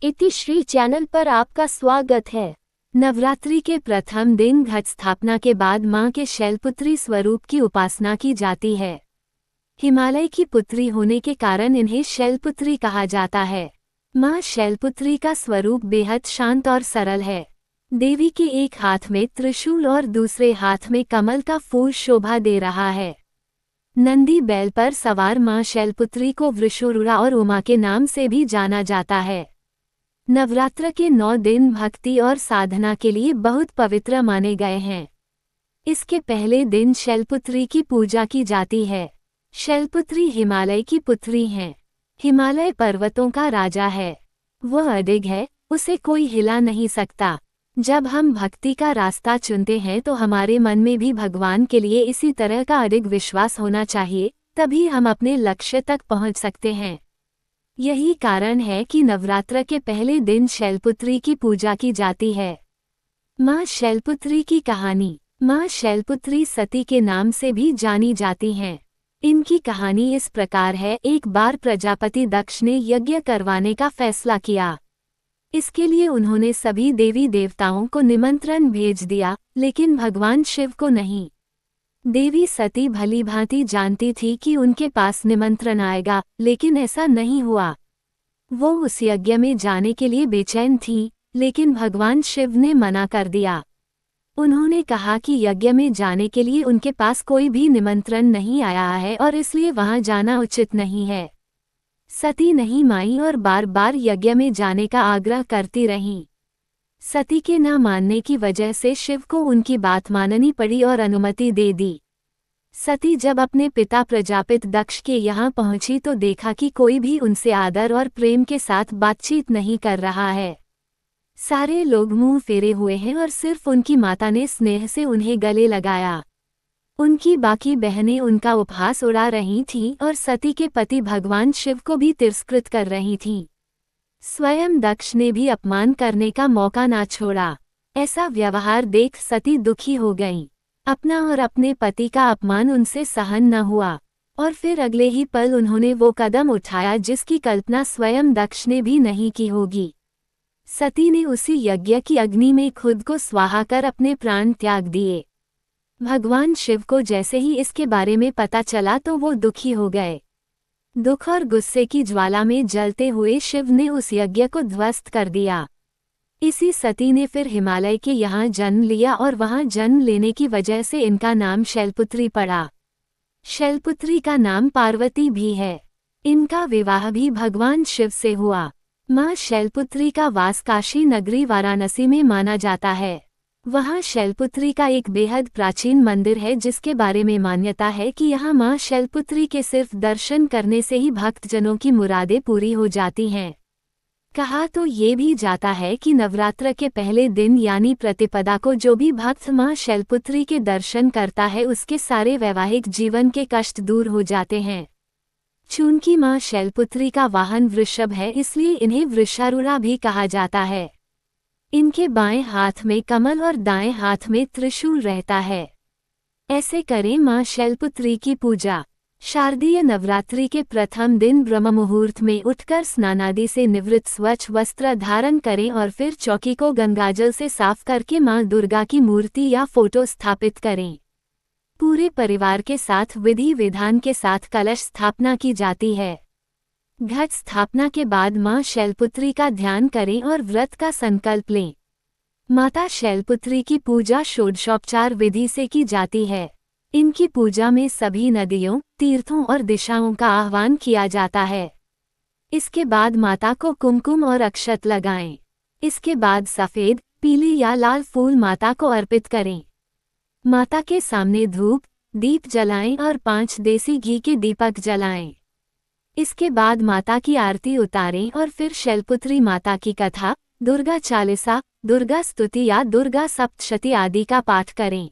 इतिश्री channel पर आपका स्वागत है। नवरात्रि के प्रथम दिन घट स्थापना के बाद मां के शैलपुत्री स्वरूप की उपासना की जाती है। हिमालय की पुत्री होने के कारण इन्हें शैलपुत्री कहा जाता है। मां शैलपुत्री का स्वरूप बेहद शांत और सरल है। देवी के एक हाथ में त्रिशूल और दूसरे हाथ में कमल का फूल शोभा दे रहा है। नंदी बैल पर सवार मां शैलपुत्री को वृषोरुड़ा और उमा के नाम से भी जाना जाता है। नवरात्र के 9 दिन भक्ति और साधना के लिए बहुत पवित्र माने गए हैं। इसके पहले दिन शैलपुत्री की पूजा की जाती है। शैलपुत्री हिमालय की पुत्री हैं। हिमालय पर्वतों का राजा है। वह अडिग है, उसे कोई हिला नहीं सकता। जब हम भक्ति का रास्ता चुनते हैं तो हमारे मन में भी भगवान के लिए इसी तरह का अडिग विश्वास होना चाहिए, तभी हम अपने लक्ष्य तक पहुंच सकते हैं। यही कारण है कि नवरात्र के पहले दिन शैलपुत्री की पूजा की जाती है। मां शैलपुत्री की कहानी। मां शैलपुत्री सती के नाम से भी जानी जाती हैं। इनकी कहानी इस प्रकार है। एक बार प्रजापति दक्ष ने यज्ञ करवाने का फैसला किया। इसके लिए उन्होंने सभी देवी देवताओं को निमंत्रण भेज दिया, लेकिन भगवान शिव को नहीं। देवी सती भलीभांति जानती थी कि उनके पास निमंत्रण आएगा, लेकिन ऐसा नहीं हुआ। वो उस यज्ञ में जाने के लिए बेचैन थी, लेकिन भगवान शिव ने मना कर दिया। उन्होंने कहा कि यज्ञ में जाने के लिए उनके पास कोई भी निमंत्रण नहीं आया है और इसलिए वहां जाना उचित नहीं है। सती नहीं मानी और बार बार यज्ञ में जाने का आग्रह करती रहीं। सती के न मानने की वजह से शिव को उनकी बात माननी पड़ी और अनुमति दे दी। सती जब अपने पिता प्रजापित दक्ष के यहाँ पहुंची तो देखा कि कोई भी उनसे आदर और प्रेम के साथ बातचीत नहीं कर रहा है। सारे लोग मुंह फेरे हुए हैं और सिर्फ उनकी माता ने स्नेह से उन्हें गले लगाया। उनकी बाकी बहनें उनका उपहास उड़ा रही थीं और सती के पति भगवान शिव को भी तिरस्कृत कर रही थीं। स्वयं दक्ष ने भी अपमान करने का मौका ना छोड़ा। ऐसा व्यवहार देख सती दुखी हो गईं। अपना और अपने पति का अपमान उनसे सहन न हुआ और फिर अगले ही पल उन्होंने वो कदम उठाया जिसकी कल्पना स्वयं दक्ष ने भी नहीं की होगी। सती ने उसी यज्ञ की अग्नि में खुद को स्वाहा कर अपने प्राण त्याग दिए। भगवान शिव को जैसे ही इसके बारे में पता चला तो वो दुखी हो गए। दुख और गुस्से की ज्वाला में जलते हुए शिव ने उस यज्ञ को ध्वस्त कर दिया। इसी सती ने फिर हिमालय के यहाँ जन्म लिया और वहाँ जन्म लेने की वजह से इनका नाम शैलपुत्री पड़ा। शैलपुत्री का नाम पार्वती भी है। इनका विवाह भी भगवान शिव से हुआ। मां शैलपुत्री का वास काशी नगरी वाराणसी में माना जाता है। वहाँ शैलपुत्री का एक बेहद प्राचीन मंदिर है जिसके बारे में मान्यता है कि यहाँ मां शैलपुत्री के सिर्फ दर्शन करने से ही भक्तजनों की मुरादें पूरी हो जाती हैं। कहा तो ये भी जाता है कि नवरात्र के पहले दिन यानी प्रतिपदा को जो भी भक्त मां शैलपुत्री के दर्शन करता है उसके सारे वैवाहिक जीवन के कष्ट दूर हो जाते हैं। चूंकि मां शैलपुत्री का वाहन वृषभ है इसलिए इन्हें वृषारूढ़ा भी कहा जाता है। इनके बाएं हाथ में कमल और दाएं हाथ में त्रिशूल रहता है। ऐसे करें मां शैलपुत्री की पूजा। शारदीय नवरात्रि के प्रथम दिन ब्रह्म मुहूर्त में उठकर स्नानादि से निवृत्त स्वच्छ वस्त्र धारण करें और फिर चौकी को गंगाजल से साफ करके मां दुर्गा की मूर्ति या फोटो स्थापित करें। पूरे परिवार के साथ विधि विधान के साथ कलश स्थापना की जाती है। घट स्थापना के बाद मां शैलपुत्री का ध्यान करें और व्रत का संकल्प लें। माता शैलपुत्री की पूजा षोडशोपचार विधि से की जाती है। इनकी पूजा में सभी नदियों, तीर्थों और दिशाओं का आह्वान किया जाता है। इसके बाद माता को कुमकुम और अक्षत लगाएं। इसके बाद सफ़ेद, पीले या लाल फूल माता को अर्पित करें। माता के सामने धूप, दीप जलाएं और 5 देसी घी के दीपक जलाएं। इसके बाद माता की आरती उतारें और फिर शैलपुत्री माता की कथा, दुर्गा चालीसा, दुर्गा स्तुति या दुर्गा सप्तशती आदि का पाठ करें।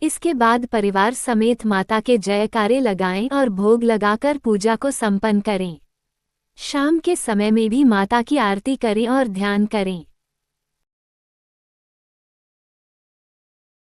इसके बाद परिवार समेत माता के जयकारे लगाएं और भोग लगाकर पूजा को संपन्न करें। शाम के समय में भी माता की आरती करें और ध्यान करें।